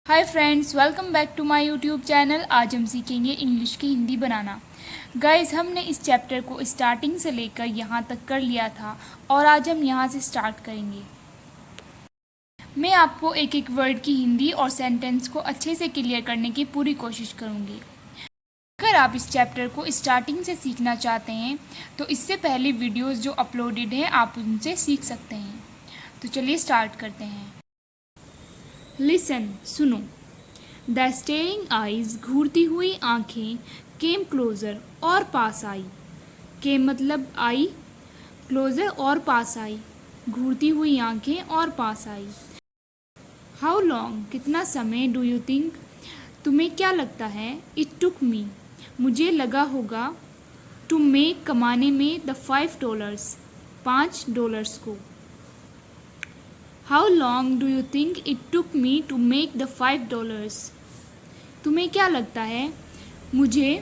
Hi friends, welcome back to my YouTube channel. आज हम सीखेंगे इंग्लिश की हिंदी बनाना। गाइस, हमने इस चैप्टर को स्टार्टिंग से लेकर यहाँ तक कर लिया था और आज हम यहाँ से स्टार्ट करेंगे। मैं आपको एक एक वर्ड की हिंदी और सेंटेंस को अच्छे से क्लियर करने की पूरी कोशिश करूँगी। अगर आप इस चैप्टर को स्टार्टिंग से सीखना चाहते हैं तो इससे पहले वीडियोज़ जो अपलोडेड हैं आप उनसे सीख सकते हैं। तो चलिए स्टार्ट करते हैं। लिसन, सुनो। द स्टेरिंग आइज, घूरती हुई आंखें, केम क्लोजर, और पास आई। केम मतलब आई, क्लोजर और पास आई, घूरती हुई आंखें और पास आई। हाउ लॉन्ग, कितना समय, डू यू थिंक, तुम्हें क्या लगता है, इट टुक मी, मुझे लगा होगा, टू मेक, कमाने में, द $5, $5 को। How long do you think it took me to make the $5, तुम्हें क्या लगता है मुझे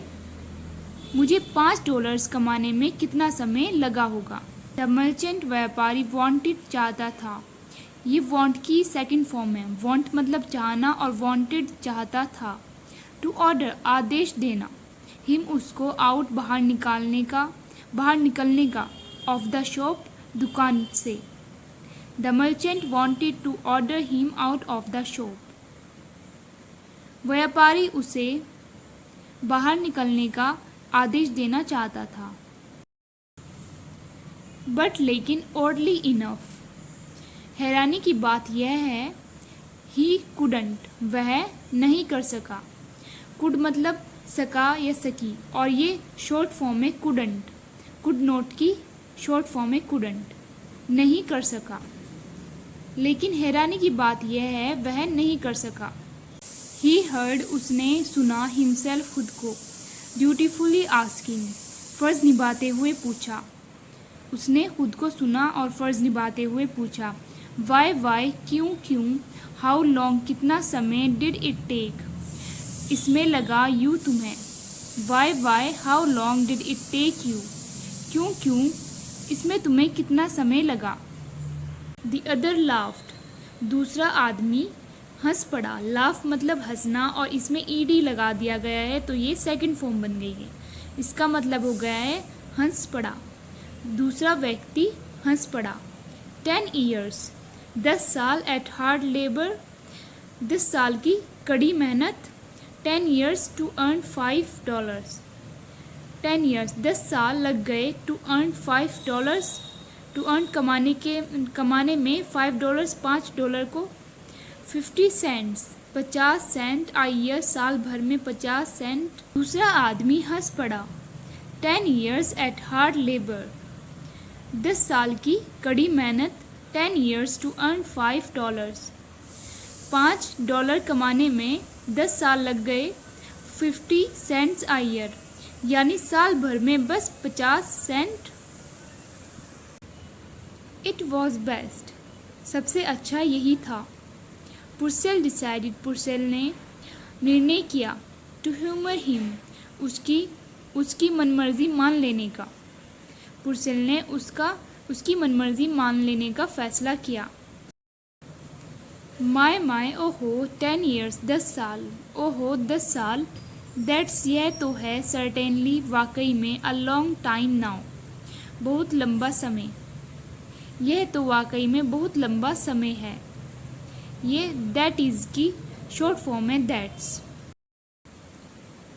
$5 कमाने में कितना समय लगा होगा। द मर्चेंट, व्यापारी, वांटेड, चाहता था। ये वांट की सेकंड फॉर्म है। वांट मतलब चाहना और वांटेड चाहता था। टू ऑर्डर, आदेश देना। हिम, उसको, आउट, बाहर निकलने का, ऑफ द शॉप, दुकान से। The merchant wanted to order him out of the shop. व्यापारी उसे बाहर निकलने का आदेश देना चाहता था। बट लेकिन, ओडली इनफ, हैरानी की बात यह है, ही कुडंट, वह नहीं कर सका। कुड मतलब सका या सकी, और ये शॉर्ट फॉर्म है कुडंट। कुड नॉट की शॉर्ट फॉर्म है कुडंट, नहीं कर सका। लेकिन हैरानी की बात यह है, वह नहीं कर सका। ही हर्ड, उसने सुना, हिमसेल्फ, खुद को। ड्यूटीफुली आस्किंग, फ़र्ज़ निभाते हुए पूछा। उसने खुद को सुना और फ़र्ज़ निभाते हुए पूछा। वाई, क्यों। हाउ लॉन्ग, कितना समय। डिड इट टेक, इसमें लगा, यू, तुम्हें। Why, how long did it take you, क्यों, इसमें तुम्हें कितना समय लगा। द अदर लाफ्ड, दूसरा आदमी हंस पड़ा। लाफ मतलब हंसना और इसमें ईडी लगा दिया गया है तो ये सेकंड फॉर्म बन गई है। इसका मतलब हो गया है हंस पड़ा, दूसरा व्यक्ति हंस पड़ा। 10 years, 10 साल। एट हार्ड लेबर, 10 साल की कड़ी मेहनत। 10 years टू अर्न $5, 10 years 10 साल लग गए। टू अर्न $5, टू अर्न कमाने में $5, $5 को। 50 cents, 50 सेंट। आ ईयर, साल भर में 50 सेंट। दूसरा आदमी हंस पड़ा। 10 years एट हार्ड लेबर, 10 साल की कड़ी मेहनत। 10 years टू अर्न $5, $5 कमाने में 10 साल लग गए। 50 cents आ ईयर, यानी साल भर में बस 50 सेंट। इट वॉज बेस्ट, सबसे अच्छा यही था। पुर्सेल डिसाइडेड, पुर्सेल ने निर्णय किया। टू ह्यूमर हिम, उसकी मनमर्जी मान लेने का। पुर्सेल ने उसकी मनमर्जी मान लेने का फैसला किया। माय, ओहो। 10 years, 10 साल। ओहो, 10 साल। दैट्स, यह तो है। सर्टेनली, वाकई में। अ लॉन्ग टाइम नाउ, बहुत लंबा समय। यह तो वाकई में बहुत लंबा समय है। ये दैट इज़ की शॉर्ट फॉर्म है दैट्स।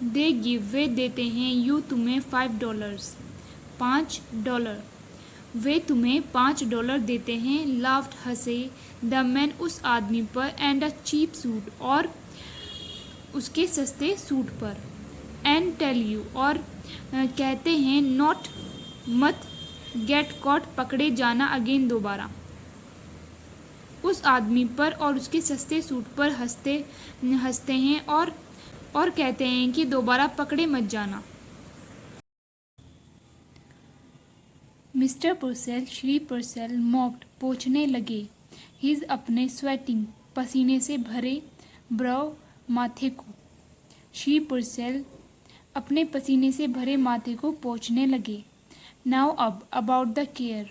दे गिव, वे देते हैं। यू, तुम्हें। $5, $5। वे तुम्हें $5 देते हैं। लाफ्ड, हंसे। द मैन, उस आदमी पर। एंड अ चीप सूट, और उसके सस्ते सूट पर। एंड टेल यू, और कहते हैं, नॉट, मत। गेट कॉट, पकड़े जाना। अगेन, दोबारा। उस आदमी पर और उसके सस्ते सूट पर हंसते हैं और कहते हैं कि दोबारा पकड़े मत जाना। मिस्टर पुर्सेल, श्री पुर्सेल, मॉक्ड, पोंछने लगे। हिज, अपने। स्वेटिंग, पसीने से भरे। ब्रो, माथे को। श्री पुर्सेल अपने पसीने से भरे माथे को पोंछने लगे। नाउ, अब। अबाउट द केयर,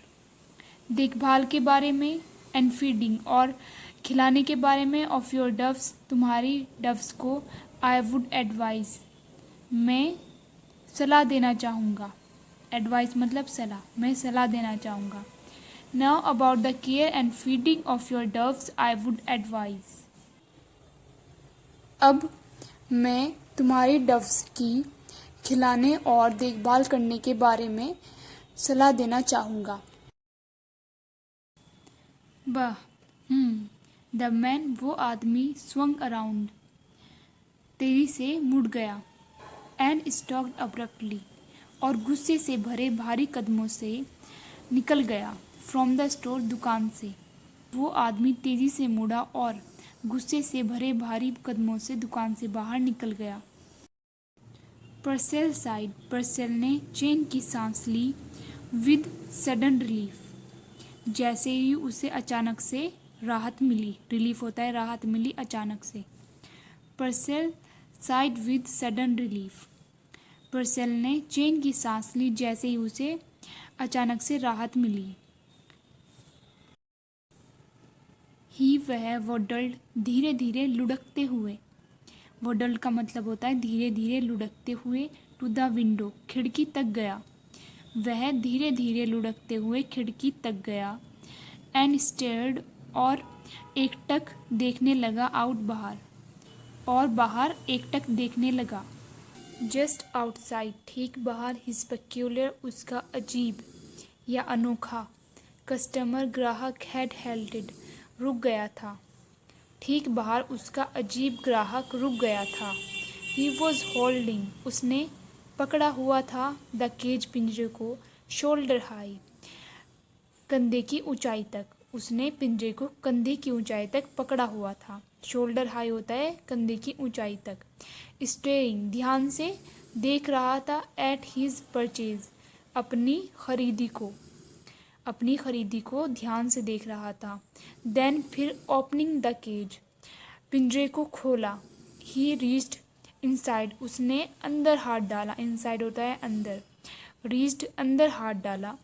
देखभाल के बारे में। एंड फीडिंग, और खिलाने के बारे में, ऑफ योर डव्स, तुम्हारी डव्स को, आई वुड एडवाइस, मैं सलाह देना चाहूँगा, एडवाइस मतलब सलाह, मैं सलाह देना चाहूँगा। Now about the care and feeding of your doves I would advise, अब मैं तुम्हारी डव्स की खिलाने और देखभाल करने के बारे में सलाह देना चाहूँगा। वाह, द मैन, वो आदमी, स्वंग अराउंड, तेजी से मुड़ गया, एंड स्टॉक्ड अब्रप्टली, और गुस्से से भरे भारी कदमों से निकल गया, फ्रॉम द स्टोर, दुकान से। वो आदमी तेजी से मुड़ा और गुस्से से भरे भारी कदमों से दुकान से बाहर निकल गया। परसेल साइड, परसेल ने चैन की सांस ली, विद सडन रिलीफ, जैसे ही उसे अचानक से राहत मिली, रिलीफ होता है राहत मिली अचानक से। Purcell side with sudden relief, Purcell ने चैन की सांस ली जैसे ही उसे अचानक से राहत मिली। ही, वह, वॉडल्ड, धीरे धीरे लुढ़कते हुए, वॉडल्ड का मतलब होता है धीरे धीरे लुढ़कते हुए, टू द विंडो, खिड़की तक गया, वह धीरे धीरे लुढ़कते हुए खिड़की तक गया, एंड स्टेयर्ड, और एकटक देखने लगा, आउट, बाहर, और बाहर एकटक देखने लगा। जस्ट आउटसाइड, ठीक बाहर, हिज पेक्यूलियर, उसका अजीब या अनोखा, कस्टमर, ग्राहक, हैड हेल्टेड, रुक गया था, ठीक बाहर उसका अजीब ग्राहक रुक गया था। ही वॉज होल्डिंग, उसने पकड़ा हुआ था, द केज, पिंजरे को, शोल्डर हाई, कंधे की ऊंचाई तक, उसने पिंजरे को कंधे की ऊंचाई तक पकड़ा हुआ था, शोल्डर हाई होता है कंधे की ऊंचाई तक। स्टेरिंग, ध्यान से देख रहा था, एट हिज परचेज, अपनी खरीदी को ध्यान से देख रहा था। देन, फिर, ओपनिंग द केज, पिंजरे को खोला, ही रीच्ड इनसाइड, उसने अंदर हाथ डाला, इनसाइड होता है अंदर, रीच्ड, अंदर हाथ डाला,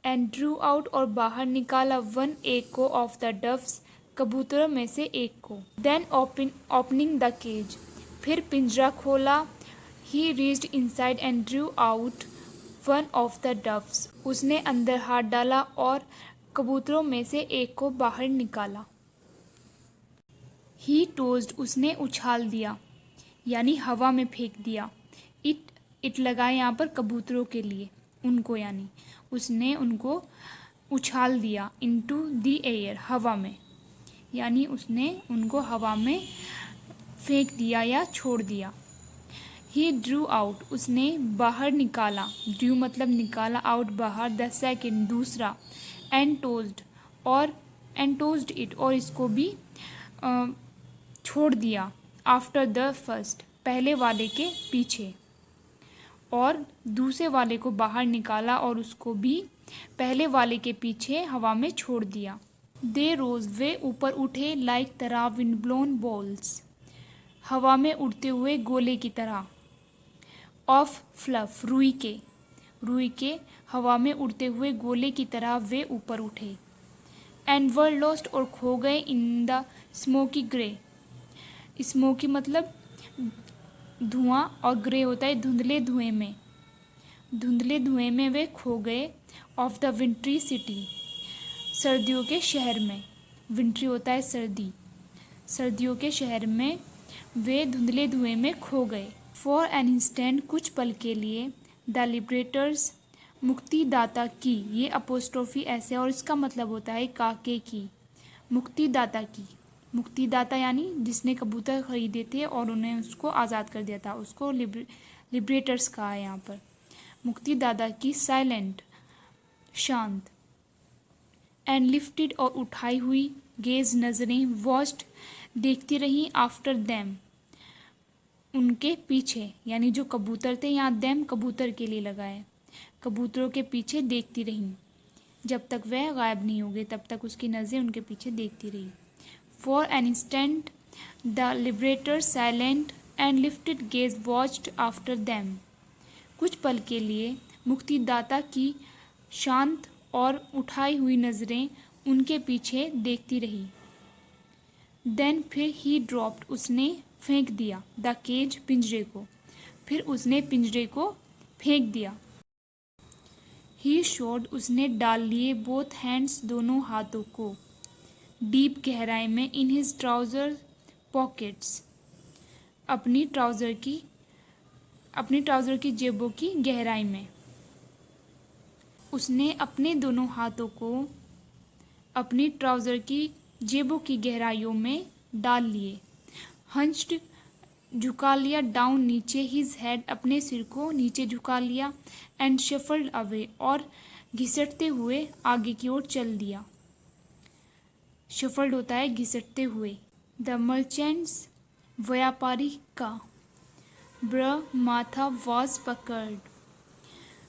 एंड ड्रू आउट, और बाहर निकाला, वन, एक को, ऑफ द डव्स, कबूतरों में से एक को। देन ओपनिंग द केज, फिर पिंजरा खोला, ही reached inside and Drew out one of the doves, उसने अंदर हाथ डाला और कबूतरों में से एक को बाहर निकाला। ही टोस्ड, उसने उछाल दिया, यानी हवा में फेंक दिया। इट लगा यहाँ पर कबूतरों के लिए, उनको, यानी उसने उनको उछाल दिया, इनटू द एयर, हवा में, यानी उसने उनको हवा में फेंक दिया या छोड़ दिया। ही ड्रू आउट, उसने बाहर निकाला, ड्रू मतलब निकाला, आउट बाहर, द सेकेंड, दूसरा, एंड टोस्ड इट, और इसको भी छोड़ दिया, आफ्टर द फर्स्ट, पहले वाले के पीछे, और दूसरे वाले को बाहर निकाला और उसको भी पहले वाले के पीछे हवा में छोड़ दिया। दे रोज, वे ऊपर उठे, लाइक, तरह, विंड ब्लोन बॉल्स, हवा में उड़ते हुए गोले की तरह, ऑफ फ्लफ, रुई के हवा में उड़ते हुए गोले की तरह वे ऊपर उठे। एंड वर लॉस्ट, और खो गए, in the smoky grey, smoky मतलब धुआं, और ग्रे होता है धुंधले धुएं में वे खो गए, ऑफ द विंट्री सिटी, सर्दियों के शहर में, विंट्री होता है सर्दी, सर्दियों के शहर में वे धुंधले धुएं में खो गए। फॉर एन इंस्टेंट, कुछ पल के लिए, द लिबरेटर्स, मुक्तिदाता की, ये अपोस्ट्रोफी ऐसे, और इसका मतलब होता है काके की, मुक्तिदाता की, मुक्तिदाता यानी जिसने कबूतर खरीदे थे और उन्हें उसको आज़ाद कर दिया था, उसको लिबरेटर्स कहा है यहाँ पर, मुक्तिदाता की, साइलेंट, शांत, एंड लिफ्टेड, और उठाई हुई, गेज, नजरें, वॉच्ड, देखती रही, आफ्टर देम, उनके पीछे, यानी जो कबूतर थे, यहाँ देम कबूतर के लिए लगा है, कबूतरों के पीछे देखती रही, जब तक वह गायब नहीं हो गए तब तक उसकी नज़रें उनके पीछे देखती रही। For an instant, the liberator, silent and lifted gauge, watched after them, कुछ पल के लिए मुक्तिदाता की शांत और उठाई हुई नज़रें उनके पीछे देखती रही। देन फिर ही ड्रॉप्ड, उसने फेंक दिया, द केज, पिंजरे को, फिर उसने पिंजरे को फेंक दिया। ही शोड, उसने डाल लिए, बोथ हैंड्स, दोनों हाथों को, डीप, गहराई में, इन हिज ट्राउज़र पॉकेट्स, अपनी ट्राउज़र की जेबों की गहराई में। उसने अपने दोनों हाथों को अपनी ट्राउज़र की जेबों की गहराइयों में डाल लिए। हंच्ड, झुका लिया, डाउन, नीचे, हिज हेड, अपने सिर को नीचे झुका लिया, एंड शफल्ड अवे, और घिसटते हुए आगे की ओर चल दिया। शफल्ड होता है घिसटते हुए। द मर्चेंट्स, व्यापारी का, ब्र, माथा, वॉज, पकड़,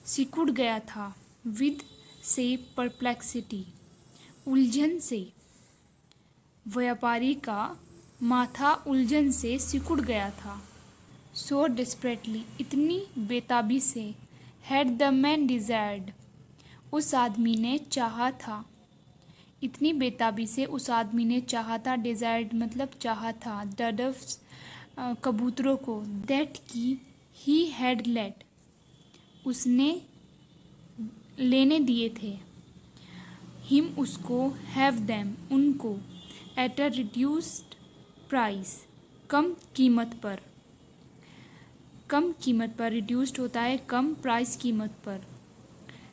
सिकुड़ गया था, विद, से, परप्लेक्सिटी, उलझन से, व्यापारी का माथा उलझन से सिकुड़ गया था। सो डेस्परेटली, इतनी बेताबी से, हैड द मैन डिजायर्ड, उस आदमी ने चाहा था, इतनी बेताबी से उस आदमी ने चाहा था, डिजायर्ड मतलब चाहा था, द डव्स, कबूतरों को, दैट की, ही हैड लेट, उसने लेने दिए थे, हिम, उसको, हैव देम, उनको, एट अ रिड्यूस्ड प्राइस, कम कीमत पर, कम कीमत पर, रिड्यूस्ड होता है कम, प्राइस कीमत पर।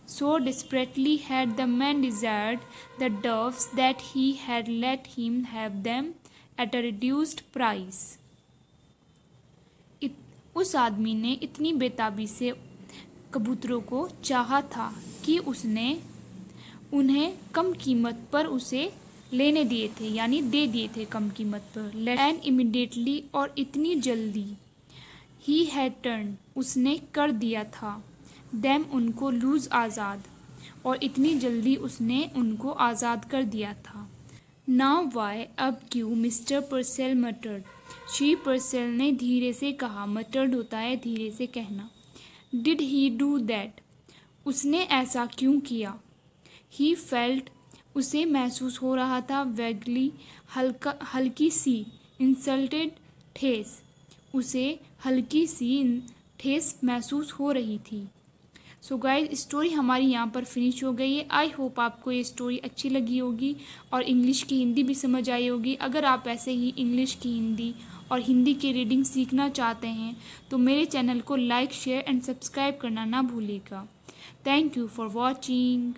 So desperately had the man desired the doves that he had let him have them at a reduced price. उस आदमी ने इतनी बेताबी से कबूतरों को चाहा था कि उसने उन्हें कम कीमत पर उसे लेने दिए थे, यानी दे दिए थे कम कीमत पर। एंड इमिडिएटली, और इतनी जल्दी, ही हैड टर्न, उसने कर दिया था, देम, उनको, लूज, आज़ाद, और इतनी जल्दी उसने उनको आज़ाद कर दिया था। नाउ वाई, अब क्यों, मिस्टर परसेल मटर्ड, श्री परसेल ने धीरे से कहा, मटर्ड होता है धीरे से कहना। डिड ही डू दैट, उसने ऐसा क्यों किया। ही फेल्ट, उसे महसूस हो रहा था, वैगली, हल्की सी, इंसल्टेड, ठेस, उसे हल्की सी ठेस महसूस हो रही थी। सो गाइस, स्टोरी हमारी यहाँ पर फिनिश हो गई है। आई होप आपको ये स्टोरी अच्छी लगी होगी और इंग्लिश की हिंदी भी समझ आई होगी। अगर आप ऐसे ही इंग्लिश की हिंदी और हिंदी की रीडिंग सीखना चाहते हैं तो मेरे चैनल को लाइक, शेयर एंड सब्सक्राइब करना ना भूलिएगा। Thank you for watching.